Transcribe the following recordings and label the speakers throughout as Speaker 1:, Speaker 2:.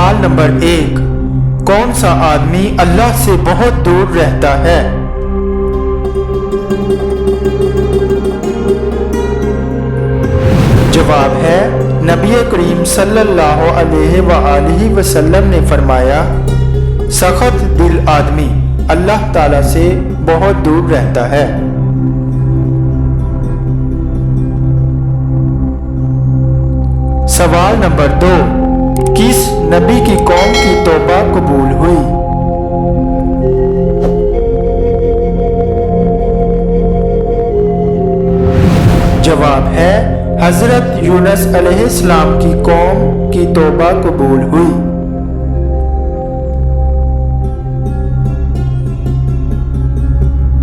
Speaker 1: سوال نمبر 1، کون سا آدمی اللہ سے بہت دور رہتا ہے؟ جواب ہے، نبی کریم صلی اللہ علیہ وآلہ وسلم نے فرمایا، سخت دل آدمی اللہ تعالی سے بہت دور رہتا ہے۔ سوال نمبر 2، کس نبی کی قوم کی توبہ قبول ہوئی؟ جواب ہے، حضرت یونس علیہ السلام کی قوم کی توبہ قبول ہوئی۔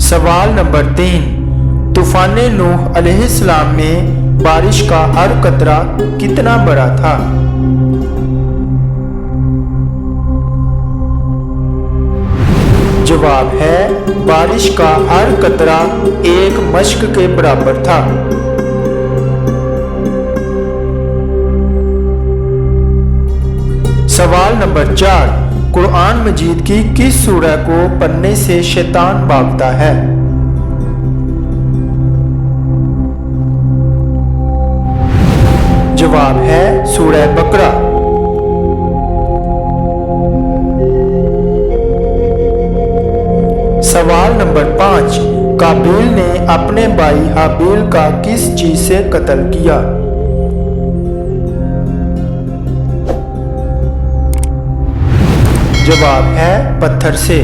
Speaker 1: سوال نمبر 3، طوفان نوح علیہ السلام میں بارش کا ہر قطرہ کتنا بڑا تھا؟ جواب ہے، بارش کا ہر قطرہ ایک مشق کے برابر تھا۔ سوال نمبر 4، قرآن مجید کی کس سورہ کو پڑھنے سے شیطان بھاگتا ہے؟ جواب ہے، سورہ بقرہ۔ سوال نمبر 5، قابیل نے اپنے بھائی حابیل کا کس چیز سے قتل کیا؟ جواب ہے، پتھر سے۔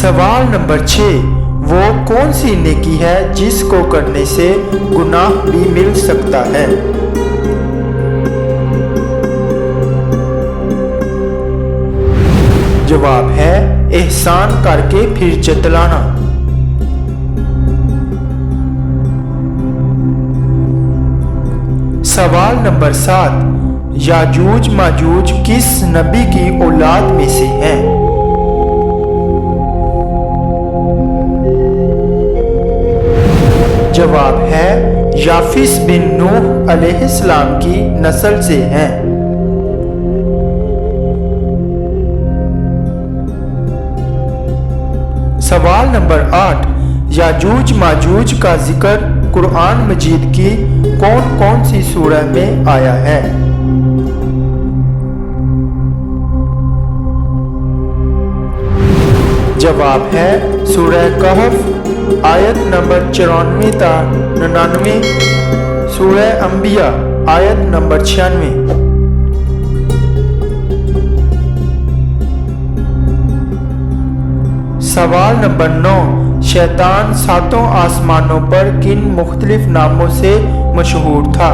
Speaker 1: سوال نمبر 6، وہ کون سی نیکی ہے جس کو کرنے سے گناہ بھی مل سکتا ہے؟ جواب ہے، احسان کر کے پھر جتلانا۔ سوال نمبر 7، یاجوج ماجوج کس نبی کی اولاد میں سے ہیں؟ جواب ہے، یافس بن نوح علیہ السلام کی نسل سے ہیں۔ سوال نمبر 8، یاجوج ماجوج کا ذکر قرآن مجید کی کون کون سی سورہ میں آیا ہے؟ جواب ہے، سورہ کہف آیت نمبر 94 تا 99، سورہ انبیاء آیت نمبر 96۔ سوال نمبر 9، شیطان ساتوں آسمانوں پر کن مختلف ناموں سے مشہور تھا؟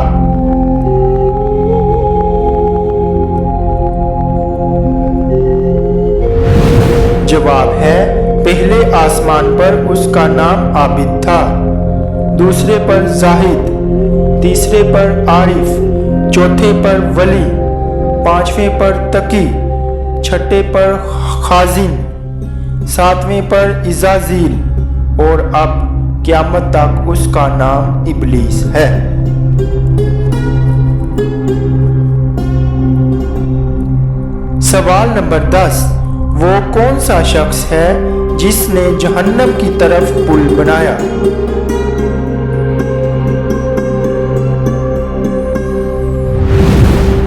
Speaker 1: جواب ہے، پہلے آسمان پر اس کا نام عابد تھا، دوسرے پر زاہد، تیسرے پر عارف، چوتھے پر ولی، پانچویں پر تقی، چھٹے پر خازن، ساتویں پر عزازیل، اور اب قیامت تک اس کا نام ابلیس ہے۔ سوال نمبر 10، وہ کون سا شخص ہے جس نے جہنم کی طرف پل بنایا؟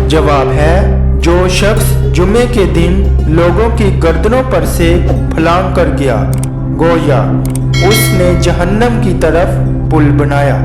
Speaker 1: جواب ہے، جو شخص جمعے کے دن لوگوں کی گردنوں پر سے پھلانگ کر گیا، گویا اس نے جہنم کی طرف پل بنایا۔